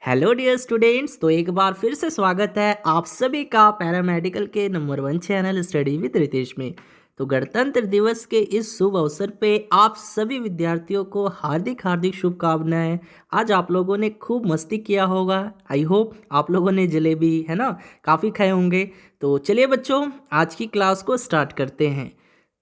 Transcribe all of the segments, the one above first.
Hello dear students, तो एक बार फिर से स्वागत है आप सभी का पैरामेडिकल के number 1 channel study with Ritesh में। तो गणतंत्र दिवस के इस शुभ अवसर पे आप सभी विद्यार्थियों को हार्दिक हार्दिक शुभकामनाएं। आज आप लोगों ने खूब मस्ती किया होगा। आई होप आप लोगों ने जलेबी है ना काफ़ी खाए होंगे। तो चलिए बच्चों, आज की क्लास को स्टार्ट करते हैं।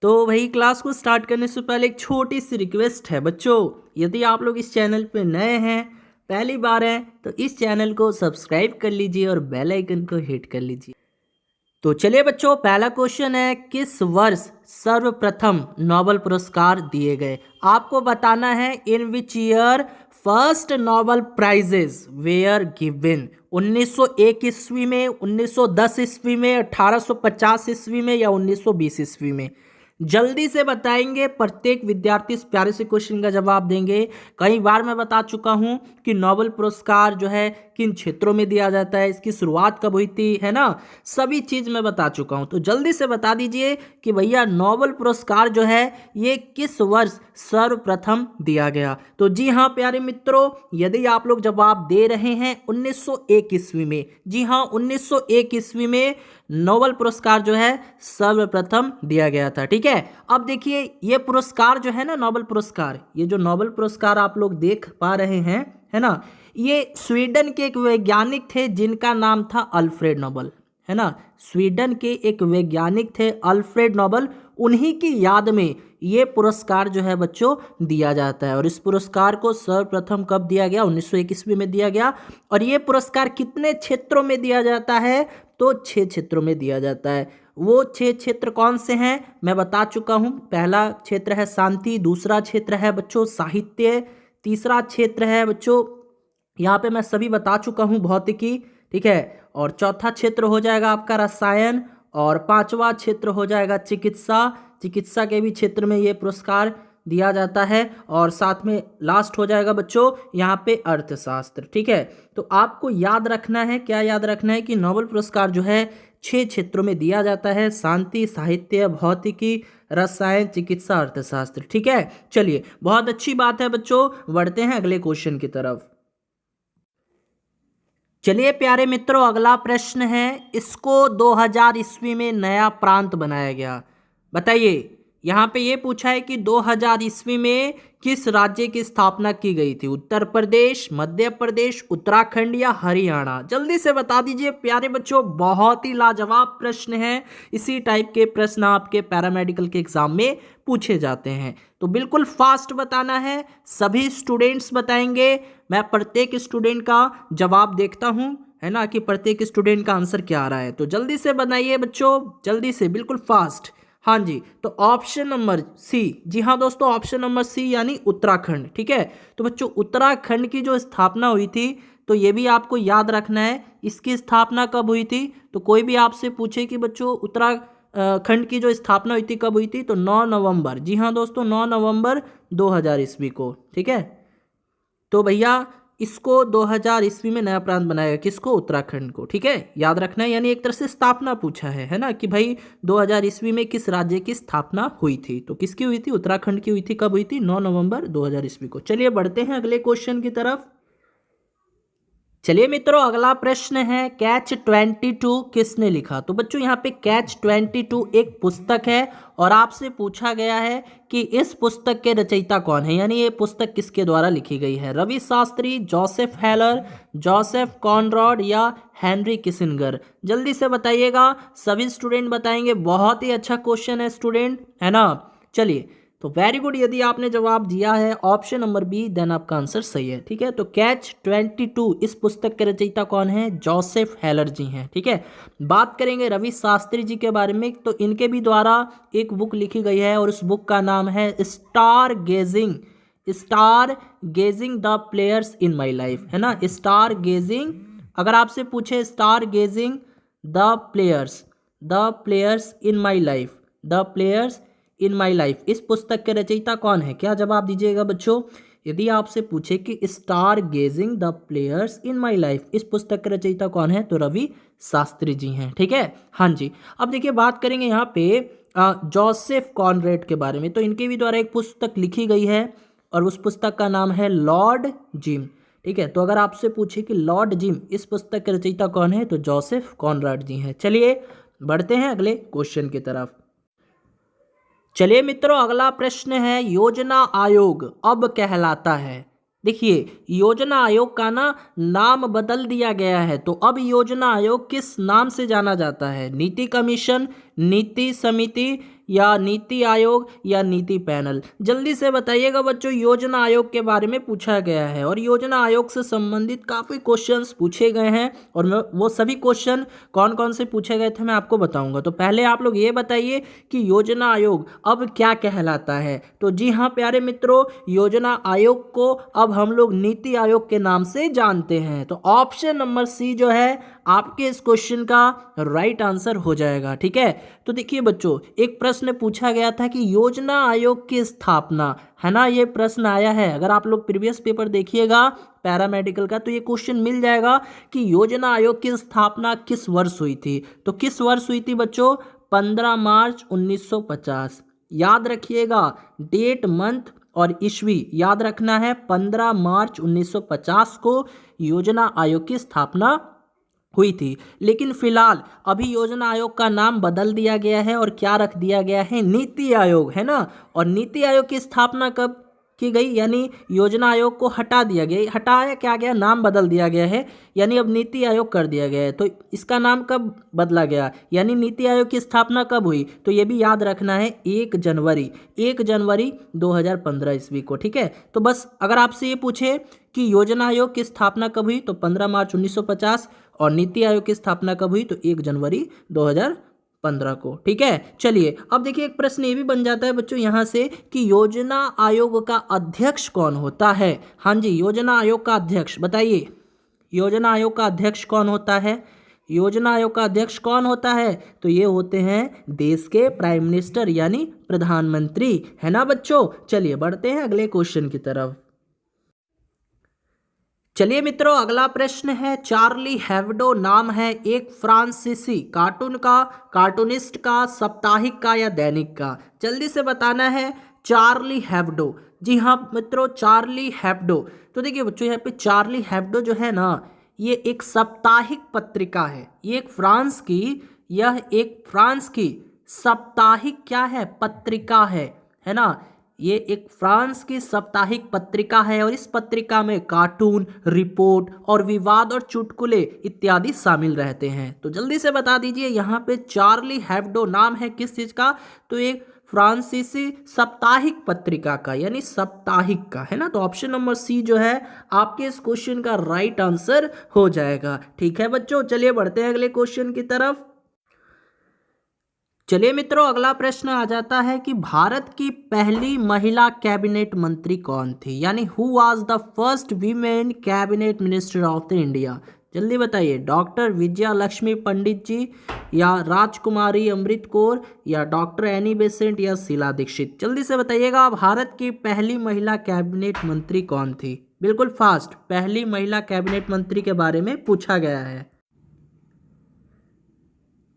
तो भाई, क्लास को स्टार्ट करने से पहले एक छोटी सी रिक्वेस्ट है बच्चों, यदि आप लोग इस चैनल पे नए हैं, पहली बार है, तो इस चैनल को सब्सक्राइब कर लीजिए और बेल आइकन को हिट कर लीजिए। तो चलिए बच्चों, पहला क्वेश्चन है, किस वर्ष सर्वप्रथम नोबेल पुरस्कार दिए गए? आपको बताना है in which year first Nobel prizes were given. 1901 ईस्वी में, 1910 ईस्वी में, 1850 ईस्वी में या 1920 ईस्वी में? जल्दी से बताएंगे, प्रत्येक विद्यार्थी इस प्यारे से क्वेश्चन का जवाब देंगे। कई बार मैं बता चुका हूं कि नोबेल पुरस्कार जो है किन क्षेत्रों में दिया जाता है, इसकी शुरुआत कब हुई थी, है ना, सभी चीज मैं बता चुका हूं। तो जल्दी से बता दीजिए कि भैया नोबेल पुरस्कार जो है ये किस वर्ष सर्वप्रथम दिया गया। तो जी हाँ प्यारे मित्रों, यदि आप लोग जवाब दे रहे हैं 1901 ईस्वी में, जी हाँ 1901 ईस्वी में नोबेल पुरस्कार जो है सर्वप्रथम दिया गया था। ठीक है, अब देखिए ये पुरस्कार जो है ना, नोबेल पुरस्कार, ये जो नोबेल पुरस्कार आप लोग देख पा रहे हैं, है ना, ये स्वीडन के एक वैज्ञानिक थे जिनका नाम था अल्फ्रेड नोबेल, है ना। स्वीडन के एक वैज्ञानिक थे अल्फ्रेड नोबेल, उन्हीं की याद में ये पुरस्कार जो है बच्चों दिया जाता है। और इस पुरस्कार को सर्वप्रथम कब दिया गया? 1901 ईस्वी में दिया गया। और ये पुरस्कार कितने क्षेत्रों में दिया जाता है? तो 6 क्षेत्रों में दिया जाता है। वो 6 क्षेत्र कौन से हैं मैं बता चुका हूं। पहला क्षेत्र है शांति, दूसरा क्षेत्र है बच्चों साहित्य, तीसरा क्षेत्र है बच्चों, यहाँ पे मैं सभी बता चुका हूँ, भौतिकी, ठीक है, और चौथा क्षेत्र हो जाएगा आपका रसायन, और पांचवा क्षेत्र हो जाएगा चिकित्सा। चिकित्सा के भी क्षेत्र में ये पुरस्कार दिया जाता है, और साथ में लास्ट हो जाएगा बच्चों यहाँ पे अर्थशास्त्र। ठीक है, तो आपको याद रखना है, क्या याद रखना है कि नोबेल पुरस्कार जो है 6 क्षेत्रों में दिया जाता है, शांति, साहित्य, भौतिकी, रसायन, चिकित्सा, अर्थशास्त्र। ठीक है, चलिए बहुत अच्छी बात है बच्चों, बढ़ते हैं अगले क्वेश्चन की तरफ। चलिए प्यारे मित्रों, अगला प्रश्न है, इसको 2000 ईस्वी में नया प्रांत बनाया गया। बताइए, यहाँ पे ये पूछा है कि 2000 ईस्वी में किस राज्य की स्थापना की गई थी? उत्तर प्रदेश, मध्य प्रदेश, उत्तराखंड या हरियाणा? जल्दी से बता दीजिए प्यारे बच्चों, बहुत ही लाजवाब प्रश्न है। इसी टाइप के प्रश्न आपके पैरामेडिकल के एग्जाम में पूछे जाते हैं, तो बिल्कुल फास्ट बताना है। सभी स्टूडेंट्स बताएंगे, मैं प्रत्येक स्टूडेंट का जवाब देखता हूं, है ना, कि प्रत्येक स्टूडेंट का आंसर क्या आ रहा है। तो जल्दी से बनाइए बच्चों, जल्दी से, बिल्कुल फास्ट। हाँ जी, तो ऑप्शन नंबर सी, जी हाँ दोस्तों, ऑप्शन नंबर सी यानी उत्तराखंड। ठीक है, तो बच्चों उत्तराखंड की जो स्थापना हुई थी, तो ये भी आपको याद रखना है, इसकी स्थापना कब हुई थी। तो कोई भी आपसे पूछे कि बच्चों उत्तराखंड की जो स्थापना हुई थी कब हुई थी, तो 9 नवंबर, जी हाँ दोस्तों 9 नवंबर 2000 ईस्वी को। ठीक है, तो भैया इसको 2000 ईस्वी में नया प्रांत बनाया, किसको? उत्तराखंड को। ठीक है, याद रखना है, यानी एक तरह से स्थापना पूछा है ना, कि भाई 2000 ईस्वी में किस राज्य की स्थापना हुई थी। तो किसकी हुई थी? उत्तराखंड की हुई थी। कब हुई थी? 9 नवंबर 2000 ईस्वी को। चलिए बढ़ते हैं अगले क्वेश्चन की तरफ। चलिए मित्रों, अगला प्रश्न है, कैच 22 किसने लिखा? तो बच्चों यहाँ पे कैच 22 एक पुस्तक है, और आपसे पूछा गया है कि इस पुस्तक के रचयिता कौन है, यानी ये पुस्तक किसके द्वारा लिखी गई है? Ravi Shastri, Joseph Heller, Joseph Conrad या हेनरी किसिंगर? जल्दी से बताइएगा, सभी स्टूडेंट बताएंगे। बहुत ही अच्छा क्वेश्चन है स्टूडेंट, है ना। चलिए, तो वेरी गुड, यदि आपने जवाब दिया है ऑप्शन नंबर बी, देन आपका आंसर सही है। ठीक है, तो कैच 22 इस पुस्तक के रचयिता कौन है? जोसेफ हेलर जी हैं। ठीक है, बात करेंगे रवि शास्त्री जी के बारे में, तो इनके भी द्वारा एक बुक लिखी गई है, और उस बुक का नाम है star gazing, star gazing the players in my life, है ना, स्टार गेजिंग। अगर आपसे पूछे star gazing the players in my life, the players in my life, इस पुस्तक के रचयिता कौन है? क्या जवाब दीजिएगा बच्चों? यदि आपसे पूछे कि star gazing the players in my life, इस पुस्तक के रचयिता कौन है, तो रवि शास्त्री जी हैं। ठीक है, हाँ जी। अब देखिए, बात करेंगे यहाँ पे जोसेफ कॉनरेड के बारे में, तो इनके भी द्वारा एक पुस्तक लिखी गई है, और उस पुस्तक का नाम है लॉर्ड जिम। ठीक है। तो अगर आपसे पूछे कि लॉर्ड जिम इस पुस्तक के रचयिता कौन है, तो जोसेफ कॉनराड जी हैं। चलिए बढ़ते हैं अगले क्वेश्चन की तरफ। चलिए मित्रों, अगला प्रश्न है, योजना आयोग अब कहलाता है। देखिए, योजना आयोग का नाम बदल दिया गया है। तो अब योजना आयोग किस नाम से जाना जाता है? नीति कमीशन, नीति समिति, या नीति आयोग, या नीति पैनल? जल्दी से बताइएगा बच्चों। योजना आयोग के बारे में पूछा गया है और योजना आयोग से संबंधित काफ़ी क्वेश्चंस पूछे गए हैं, और मैं वो सभी क्वेश्चन कौन कौन से पूछे गए थे मैं आपको बताऊंगा। तो पहले आप लोग ये बताइए कि योजना आयोग अब क्या कहलाता है। तो जी हाँ प्यारे मित्रों, योजना आयोग को अब हम लोग नीति आयोग के नाम से जानते हैं। तो ऑप्शन नंबर सी जो है आपके इस क्वेश्चन का राइट आंसर हो जाएगा। ठीक है। तो देखिए बच्चों, एक प्रश्न पूछा गया था कि योजना आयोग की स्थापना, है ना, ये प्रश्न आया है। अगर आप लोग प्रीवियस पेपर देखिएगा पैरामेडिकल का, तो ये क्वेश्चन मिल जाएगा कि योजना आयोग की स्थापना किस वर्ष हुई थी। तो किस वर्ष हुई थी बच्चों? 15 मार्च 1950। याद रखिएगा, डेट, मंथ और ईस्वी याद रखना है। 15 मार्च 1950 को योजना आयोग की स्थापना हुई थी। लेकिन फिलहाल अभी योजना आयोग का नाम बदल दिया गया है और क्या रख दिया गया है? नीति आयोग, है ना। और नीति आयोग की स्थापना कब की गई? यानी योजना आयोग को हटा दिया गया, हटाया क्या गया, नाम बदल दिया गया है, यानी अब नीति आयोग कर दिया गया है। तो इसका नाम कब बदला गया, यानी नीति आयोग की स्थापना कब हुई? तो ये भी याद रखना है, 1 जनवरी 2015 ईस्वी को। ठीक है। तो बस अगर आपसे ये पूछे कि योजना आयोग की स्थापना कब हुई, तो 15 मार्च 1950, और नीति आयोग की स्थापना कब हुई, तो 1 जनवरी 2015 को। ठीक है। चलिए अब देखिए, एक प्रश्न ये भी बन जाता है बच्चों यहाँ से कि योजना आयोग का अध्यक्ष कौन होता है? हाँ जी, योजना आयोग का अध्यक्ष बताइए। योजना आयोग का अध्यक्ष कौन होता है? योजना आयोग का अध्यक्ष कौन होता है? तो ये होते हैं देश के प्राइम मिनिस्टर, यानी प्रधानमंत्री, है ना बच्चों। चलिए बढ़ते हैं अगले क्वेश्चन की तरफ। चलिए मित्रों, अगला प्रश्न है, चार्ली हेब्डो नाम है एक फ्रांसीसी कार्टूनिस्ट का, साप्ताहिक का, या दैनिक का? जल्दी से बताना है। चार्ली हेब्डो, जी हाँ मित्रों, चार्ली हेब्डो। तो देखिए बच्चों, यहाँ पे चार्ली हेब्डो जो है ना, ये एक साप्ताहिक पत्रिका है। यह एक फ्रांस की साप्ताहिक क्या है? पत्रिका है ना। ये एक फ्रांस की साप्ताहिक पत्रिका है और इस पत्रिका में कार्टून, रिपोर्ट और विवाद और चुटकुले इत्यादि शामिल रहते हैं। तो जल्दी से बता दीजिए, यहाँ पे चार्ली हेब्डो नाम है किस चीज का? तो एक फ्रांसीसी साप्ताहिक पत्रिका का, यानी साप्ताहिक का, है ना। तो ऑप्शन नंबर सी जो है आपके इस क्वेश्चन का राइट आंसर हो जाएगा। ठीक है बच्चों, चलिए बढ़ते हैं अगले क्वेश्चन की तरफ। चलिए मित्रों, अगला प्रश्न आ जाता है कि भारत की पहली महिला कैबिनेट मंत्री कौन थी, यानी who was the first women cabinet minister of the India? जल्दी बताइए। डॉक्टर विजया लक्ष्मी पंडित जी, या राजकुमारी अमृत कौर, या डॉक्टर एनी बेसेंट, या शीला दीक्षित? जल्दी से बताइएगा, भारत की पहली महिला कैबिनेट मंत्री कौन थी? बिल्कुल फास्ट, पहली महिला कैबिनेट मंत्री के बारे में पूछा गया है।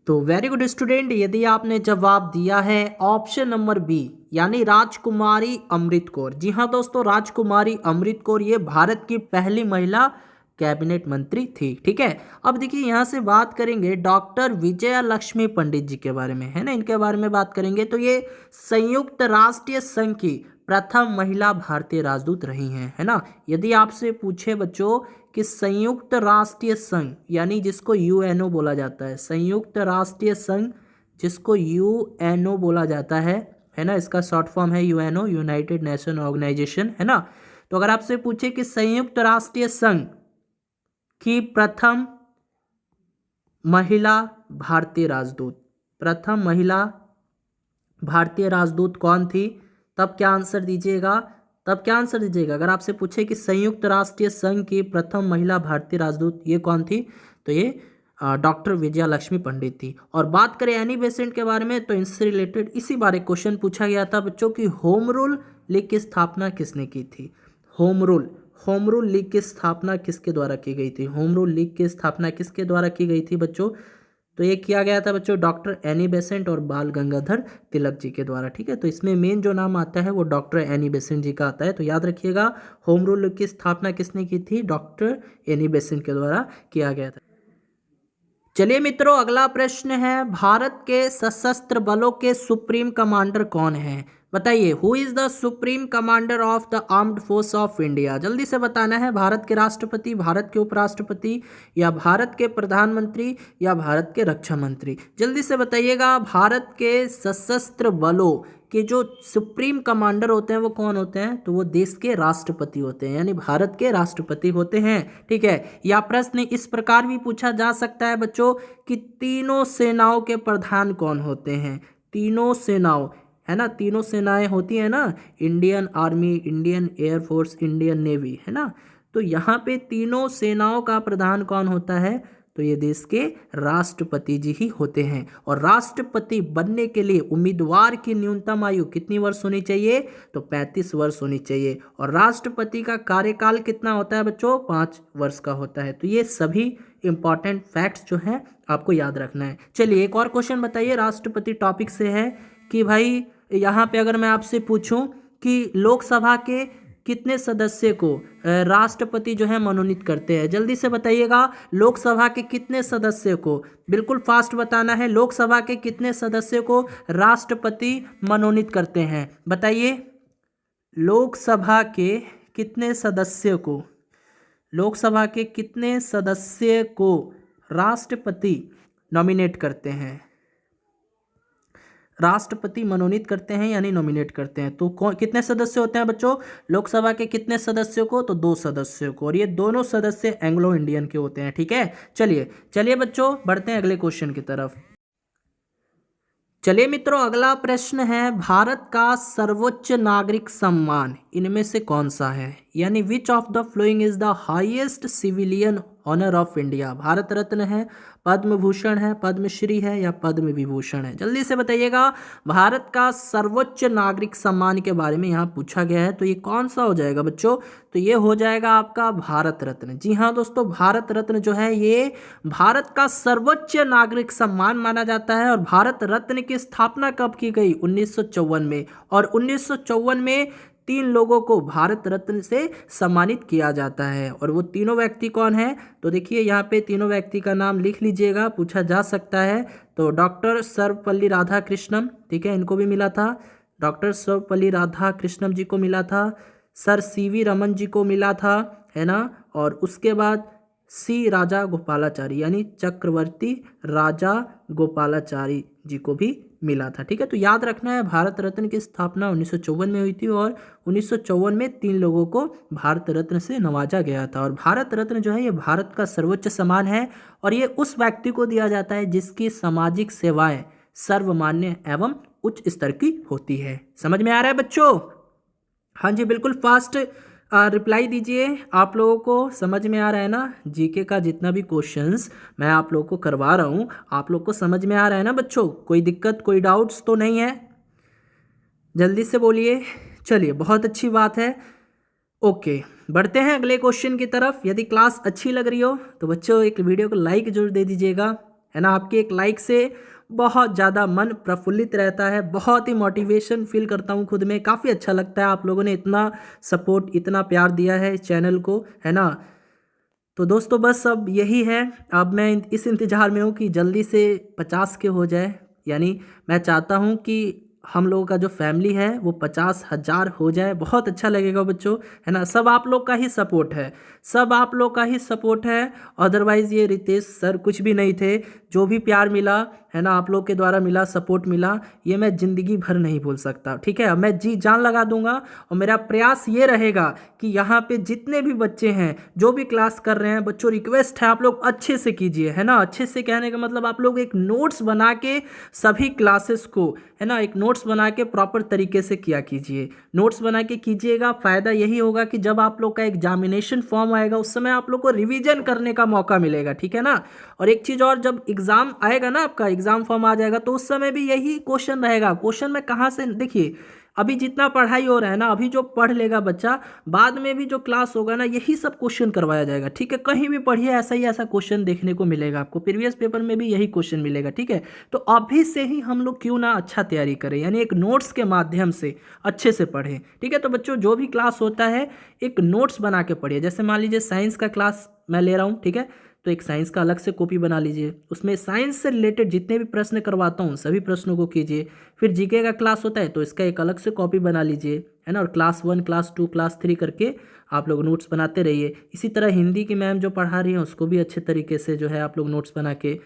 तो वेरी गुड स्टूडेंट, यदि आपने जवाब दिया है ऑप्शन नंबर बी, यानी राजकुमारी अमृत कौर। जी हाँ दोस्तों, राजकुमारी अमृत कौर ये भारत की पहली महिला कैबिनेट मंत्री थी। ठीक है। अब देखिए, यहाँ से बात करेंगे डॉक्टर विजया लक्ष्मी पंडित जी के बारे में, है ना, इनके बारे में बात करेंगे। तो ये संयुक्त राष्ट्रीय संघ की प्रथम महिला भारतीय राजदूत रही हैं, है ना। यदि आपसे पूछे बच्चों कि संयुक्त राष्ट्रीय संघ, यानी जिसको यूएनओ बोला जाता है, संयुक्त राष्ट्रीय संघ जिसको यूएनओ बोला जाता है ना, इसका शॉर्ट फॉर्म है यूएनओ, यूनाइटेड नेशन ऑर्गेनाइजेशन, है ना। तो अगर आपसे पूछे कि संयुक्त राष्ट्रीय संघ की प्रथम महिला भारतीय राजदूत कौन थी, तब क्या आंसर दीजिएगा? अगर आपसे पूछे कि संयुक्त राष्ट्रीय संघ की प्रथम महिला भारतीय राजदूत ये कौन थी, तो ये डॉक्टर विजया लक्ष्मी पंडित थी। और बात करें एनी बेसेंट के बारे में, तो इनसे रिलेटेड इसी बारे क्वेश्चन पूछा गया था बच्चों की होम रूल लीग की स्थापना किसने की थी? होम रूल लीग की स्थापना किसके द्वारा की गई थी? होम रूल लीग की स्थापना किसके द्वारा की गई थी बच्चों? तो ये किया गया था बच्चों डॉक्टर एनी बेसेंट और बाल गंगाधर तिलक जी के द्वारा। ठीक है, तो इसमें मेन जो नाम आता है वो डॉक्टर एनी बेसेंट जी का आता है। तो याद रखिएगा, होम रूल की स्थापना किसने की थी? डॉक्टर एनी बेसेंट के द्वारा किया गया था। चलिए मित्रों, अगला प्रश्न है, भारत के सशस्त्र बलों के सुप्रीम कमांडर कौन है? बताइए, who is the supreme commander of the armed force of India? जल्दी से बताना है, भारत के राष्ट्रपति, भारत के उपराष्ट्रपति, या भारत के प्रधानमंत्री, या भारत के रक्षा मंत्री? जल्दी से बताइएगा, भारत के सशस्त्र बलों के जो सुप्रीम कमांडर होते हैं वो कौन होते हैं? तो वो देश के राष्ट्रपति होते हैं, यानी भारत के राष्ट्रपति होते हैं। ठीक है, या प्रश्न इस प्रकार भी पूछा जा सकता है बच्चों कि तीनों सेनाओं के प्रधान कौन होते हैं? तीनों सेनाओं, है ना, तीनों सेनाएं होती है ना, Indian army, Indian air force, Indian navy, है ना। तो यहाँ पे तीनों सेनाओं का प्रधान कौन होता है? तो ये देश के राष्ट्रपति जी ही होते हैं। और राष्ट्रपति बनने के लिए उम्मीदवार की न्यूनतम आयु कितनी वर्ष होनी चाहिए? तो 35 वर्ष होनी चाहिए। और राष्ट्रपति का कार्यकाल कितना होता है बच्चों? 5 वर्ष का होता है। तो ये सभी इंपॉर्टेंट फैक्ट्स जो हैं आपको याद रखना है। चलिए एक और क्वेश्चन बताइए, राष्ट्रपति टॉपिक से है कि भाई यहाँ पे अगर मैं आपसे पूछूं कि लोकसभा के कितने सदस्य को राष्ट्रपति जो है मनोनीत करते हैं? जल्दी से बताइएगा, लोकसभा के कितने सदस्य को, बिल्कुल फास्ट बताना है, लोकसभा के कितने सदस्य को राष्ट्रपति मनोनीत करते हैं? बताइए, लोकसभा के कितने सदस्य को, लोकसभा के कितने सदस्य को राष्ट्रपति नॉमिनेट करते हैं? राष्ट्रपति मनोनीत करते हैं यानी नॉमिनेट करते हैं। तो कौन, कितने सदस्य होते हैं बच्चों लोकसभा के? कितने सदस्यों को? तो 2 सदस्यों को। और ये दोनों सदस्य एंग्लो इंडियन के होते हैं। ठीक है, चलिए बच्चों बढ़ते हैं अगले क्वेश्चन की तरफ। चलिए मित्रों, अगला प्रश्न है, भारत का सर्वोच्च नागरिक सम्मान इनमें से कौन सा है? यानी which of the following is the highest civilian honour of India? Bharat Ratna है, पद्म भूषण है, पद्मश्री है, या पद्म विभूषण है? जल्दी से बताइएगा, भारत का सर्वोच्च नागरिक सम्मान के बारे में यहाँ पूछा गया है, तो ये कौन सा हो जाएगा बच्चों? तो ये हो जाएगा आपका भारत रत्न। जी हाँ दोस्तों, भारत रत्न जो है ये भारत का सर्वोच्च नागरिक सम्मान माना जाता है। और भारत रत्न की स्थापना कब की गई? 1954 में। और 1954 में 3 लोगों को भारत रत्न से सम्मानित किया जाता है। और वो तीनों व्यक्ति कौन है? तो देखिए यहाँ पे तीनों व्यक्ति का नाम लिख लीजिएगा, पूछा जा सकता है। तो डॉक्टर सर्वपल्ली राधाकृष्णन, ठीक है, इनको भी मिला था, डॉक्टर सर्वपल्ली राधाकृष्णन जी को मिला था, सर सीवी रमन जी को मिला था, है ना। और उसके बाद सी राजा गोपालाचारी यानी चक्रवर्ती राजा गोपालाचारी जी को भी मिला था। ठीक है, तो याद रखना है, भारत रत्न की स्थापना 1954 में हुई थी और 1954 में 3 लोगों को भारत रत्न से नवाजा गया था। और भारत रत्न जो है ये भारत का सर्वोच्च सम्मान है और ये उस व्यक्ति को दिया जाता है जिसकी सामाजिक सेवाएं सर्वमान्य एवं उच्च स्तर की होती है। समझ में आ रहा है बच्चों? हाँ जी, बिल्कुल फास्ट रिप्लाई दीजिए। आप लोगों को समझ में आ रहा है ना? जीके का जितना भी क्वेश्चंस मैं आप लोगों को करवा रहा हूँ, आप लोग को समझ में आ रहा है ना बच्चों? कोई दिक्कत, कोई डाउट्स तो नहीं है? जल्दी से बोलिए। चलिए, बहुत अच्छी बात है। ओके, बढ़ते हैं अगले क्वेश्चन की तरफ। यदि क्लास अच्छी लग रही हो तो बच्चों एक वीडियो को लाइक जरूर दे दीजिएगा, है ना। आपके एक लाइक से बहुत ज़्यादा मन प्रफुल्लित रहता है, बहुत ही मोटिवेशन फील करता हूँ खुद में, काफ़ी अच्छा लगता है। आप लोगों ने इतना सपोर्ट, इतना प्यार दिया है इस चैनल को, है ना। तो दोस्तों बस अब यही है, अब मैं इस इंतज़ार में हूँ कि जल्दी से 50 के हो जाए। यानी मैं चाहता हूँ कि हम लोगों का जो फैमिली है वो 50,000 हो जाए, बहुत अच्छा लगेगा बच्चों, है ना। सब आप लोग का ही सपोर्ट है, सब आप लोग का ही सपोर्ट है। अदरवाइज़ ये रितेश सर कुछ भी नहीं थे। जो भी प्यार मिला, है ना, आप लोग के द्वारा मिला, सपोर्ट मिला, ये मैं ज़िंदगी भर नहीं भूल सकता। ठीक है, मैं जी जान लगा दूंगा और मेरा प्रयास ये रहेगा कि यहाँ पे जितने भी बच्चे हैं जो भी क्लास कर रहे हैं, बच्चों रिक्वेस्ट है आप लोग अच्छे से कीजिए, है ना। अच्छे से कहने का मतलब आप लोग एक नोट्स बना के सभी क्लासेस को, है ना, एक नोट्स बना के प्रॉपर तरीके से किया कीजिए। नोट्स बना के कीजिएगा, फ़ायदा यही होगा कि जब आप लोग का एग्जामिनेशन फॉर्म आएगा उस समय आप लोग को रिवीजन करने का मौका मिलेगा। ठीक है ना। और एक चीज़ और, जब एग्ज़ाम आएगा ना, आपका एग्ज़ाम फॉर्म आ जाएगा तो उस समय भी यही क्वेश्चन रहेगा। क्वेश्चन में कहाँ से, देखिए अभी जितना पढ़ाई हो रहा है ना, अभी जो पढ़ लेगा बच्चा, बाद में भी जो क्लास होगा ना, यही सब क्वेश्चन करवाया जाएगा। ठीक है, कहीं भी पढ़िए ऐसा ही ऐसा क्वेश्चन देखने को मिलेगा आपको, प्रीवियस पेपर में भी यही क्वेश्चन मिलेगा। ठीक है, तो अभी से ही हम लोग क्यों ना अच्छा तैयारी करें, यानी एक नोट्स के माध्यम से अच्छे से पढ़ें। ठीक है, तो बच्चों जो भी क्लास होता है एक नोट्स बना के पढ़िए। जैसे मान लीजिए साइंस का क्लास मैं ले रहा हूँ, ठीक है, तो एक साइंस का अलग से कॉपी बना लीजिए, उसमें साइंस से रिलेटेड जितने भी प्रश्न करवाता हूँ सभी प्रश्नों को कीजिए। फिर जीके का क्लास होता है तो इसका एक अलग से कॉपी बना लीजिए, है ना, और क्लास 1 क्लास 2 क्लास 3 करके आप लोग नोट्स बनाते रहिए। इसी तरह हिंदी की मैम जो पढ़ा रही हैं उसको भी अच्छे तरीके से जो है आप लोग नोट्स बना के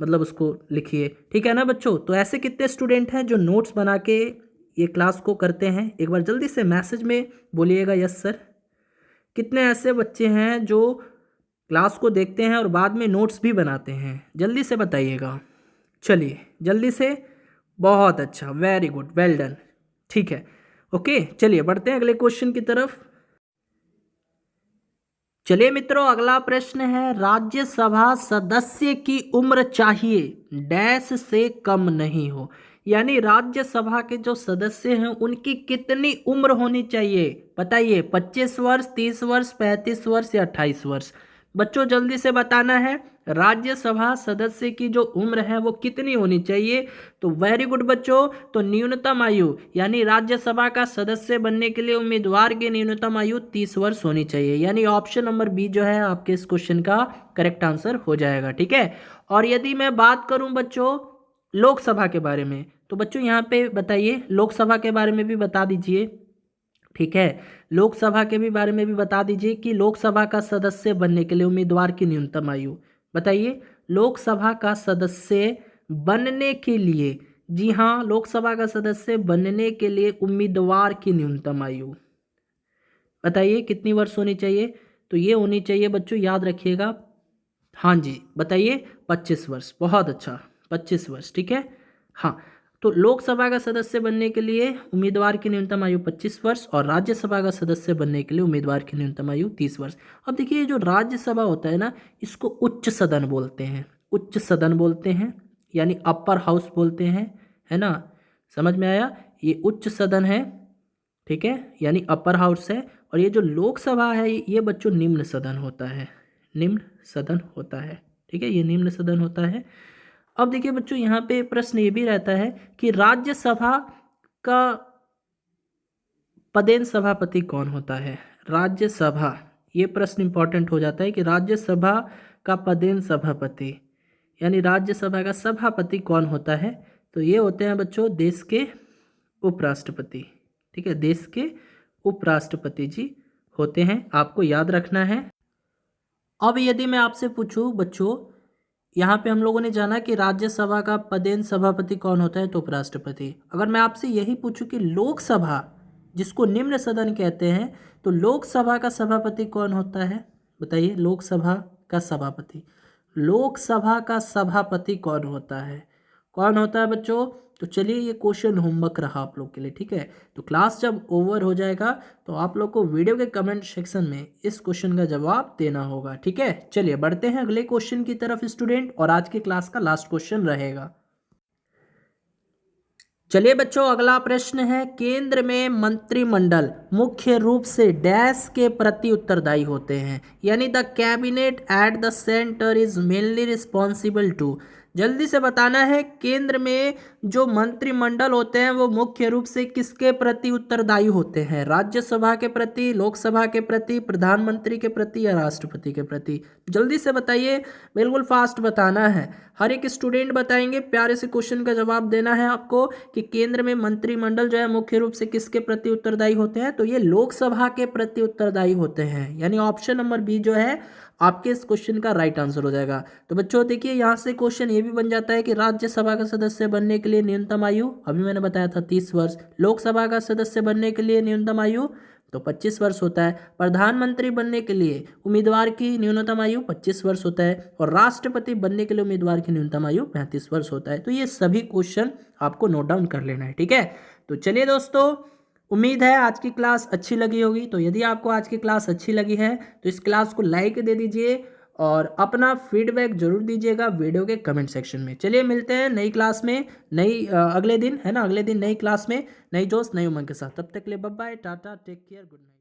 मतलब उसको लिखिए। ठीक है ना बच्चों, तो ऐसे कितने स्टूडेंट हैं जो नोट्स बना के ये क्लास को करते हैं, एक बार जल्दी से मैसेज में बोलिएगा यस सर। कितने ऐसे बच्चे हैं जो क्लास को देखते हैं और बाद में नोट्स भी बनाते हैं, जल्दी से बताइएगा। चलिए जल्दी से, बहुत अच्छा, वेरी गुड, वेल डन। ठीक है, ओके, चलिए बढ़ते हैं अगले क्वेश्चन की तरफ। चलिए मित्रों, अगला प्रश्न है, राज्यसभा सदस्य की उम्र चाहिए डैश से कम नहीं हो, यानी राज्यसभा के जो सदस्य हैं उनकी कितनी उम्र होनी चाहिए, बताइए। 25 वर्ष, 30 वर्ष, 35 वर्ष या 28 वर्ष? बच्चों जल्दी से बताना है, राज्यसभा सदस्य की जो उम्र है वो कितनी होनी चाहिए। तो वेरी गुड बच्चों, तो न्यूनतम आयु यानी राज्यसभा का सदस्य बनने के लिए उम्मीदवार की न्यूनतम आयु 30 वर्ष होनी चाहिए, यानी ऑप्शन नंबर बी जो है आपके इस क्वेश्चन का करेक्ट आंसर हो जाएगा। ठीक है, और यदि मैं बात करूं बच्चों लोकसभा के बारे में, तो बच्चों यहाँ पे बताइए, लोकसभा के बारे में भी बता दीजिए। ठीक है, लोकसभा के भी बारे में भी बता दीजिए कि लोकसभा का सदस्य बनने के लिए उम्मीदवार की न्यूनतम आयु बताइए। लोकसभा का सदस्य बनने के लिए, जी हाँ, लोकसभा का सदस्य बनने के लिए उम्मीदवार की न्यूनतम आयु बताइए कितनी वर्ष होनी चाहिए। तो ये होनी चाहिए बच्चों, याद रखिएगा, हाँ जी बताइए, 25 वर्ष। बहुत अच्छा, 25 वर्ष। ठीक है, हाँ, तो लोकसभा का सदस्य बनने के लिए उम्मीदवार की न्यूनतम आयु 25 वर्ष और राज्यसभा का सदस्य बनने के लिए उम्मीदवार की न्यूनतम आयु 30 वर्ष। अब देखिए, ये जो राज्यसभा होता है ना, इसको उच्च सदन बोलते हैं, उच्च सदन बोलते हैं, यानी अपर हाउस बोलते हैं, है ना, समझ में आया, ये उच्च सदन है। ठीक है, यानी अपर हाउस है। और ये जो लोकसभा है ये बच्चों निम्न सदन होता है, निम्न सदन होता है। ठीक है, ये निम्न सदन होता है। अब देखिए बच्चों, यहाँ पे प्रश्न ये भी रहता है कि राज्यसभा का पदेन सभापति कौन होता है। राज्यसभा, ये प्रश्न इंपॉर्टेंट हो जाता है कि राज्यसभा का पदेन सभापति यानी राज्यसभा का सभापति कौन होता है। तो ये होते हैं बच्चों देश के उपराष्ट्रपति। ठीक है, देश के उपराष्ट्रपति जी होते हैं, आपको याद रखना है। अब यदि मैं आपसे पूछूं बच्चों, यहाँ पे हम लोगों ने जाना कि राज्यसभा का पदेन सभापति कौन होता है, तो उपराष्ट्रपति। अगर मैं आपसे यही पूछूं कि लोकसभा जिसको निम्न सदन कहते हैं, तो लोकसभा का सभापति कौन होता है, बताइए। लोकसभा का सभापति, लोकसभा का सभापति कौन होता है, कौन होता है बच्चों। तो चलिए, ये क्वेश्चन होमवर्क रहा आप लोग के लिए। ठीक है, तो क्लास जब ओवर हो जाएगा तो आप लोग को वीडियो के कमेंट सेक्शन में इस क्वेश्चन का जवाब देना होगा। ठीक है, चलिए बढ़ते हैं अगले क्वेश्चन की तरफ स्टूडेंट, और आज की क्लास का लास्ट क्वेश्चन रहेगा। चलिए बच्चों, अगला प्रश्न है, केंद्र में मंत्रिमंडल मुख्य रूप से डैश के प्रति उत्तरदायी होते हैं, यानी the cabinet at the centre is mainly responsible to. जल्दी से बताना है, केंद्र में जो मंत्रिमंडल होते हैं वो मुख्य रूप से किसके प्रति उत्तरदायी होते हैं, राज्यसभा के प्रति, लोकसभा के प्रति, प्रधानमंत्री के प्रति या राष्ट्रपति के प्रति? जल्दी से बताइए, बिल्कुल फास्ट बताना है, हर एक स्टूडेंट बताएंगे, प्यारे से क्वेश्चन का जवाब देना है आपको कि केंद्र में मंत्रिमंडल जो है मुख्य रूप से किसके प्रति उत्तरदायी होते हैं। तो ये लोकसभा के प्रति उत्तरदायी होते हैं, यानी ऑप्शन नंबर बी जो है आपके इस क्वेश्चन का राइट आंसर हो जाएगा। तो बच्चों देखिए, यहाँ से क्वेश्चन ये भी बन जाता है कि राज्यसभा का सदस्य बनने के लिए न्यूनतम आयु, अभी मैंने बताया था 30 वर्ष, लोकसभा का सदस्य बनने के लिए न्यूनतम आयु तो 25 वर्ष होता है, प्रधानमंत्री बनने के लिए उम्मीदवार की न्यूनतम आयु 25 वर्ष होता है, और राष्ट्रपति बनने के लिए उम्मीदवार की न्यूनतम आयु 35 वर्ष होता है। तो ये सभी क्वेश्चन आपको नोट डाउन कर लेना है। ठीक है, तो चलिए दोस्तों, उम्मीद है आज की क्लास अच्छी लगी होगी। तो यदि आपको आज की क्लास अच्छी लगी है तो इस क्लास को लाइक दे दीजिए और अपना फीडबैक ज़रूर दीजिएगा वीडियो के कमेंट सेक्शन में। चलिए मिलते हैं नई क्लास में, अगले दिन है ना, अगले दिन नई क्लास में नई जोश नई उमंग के साथ। तब तक के लिए bye bye, tata, take care, good night.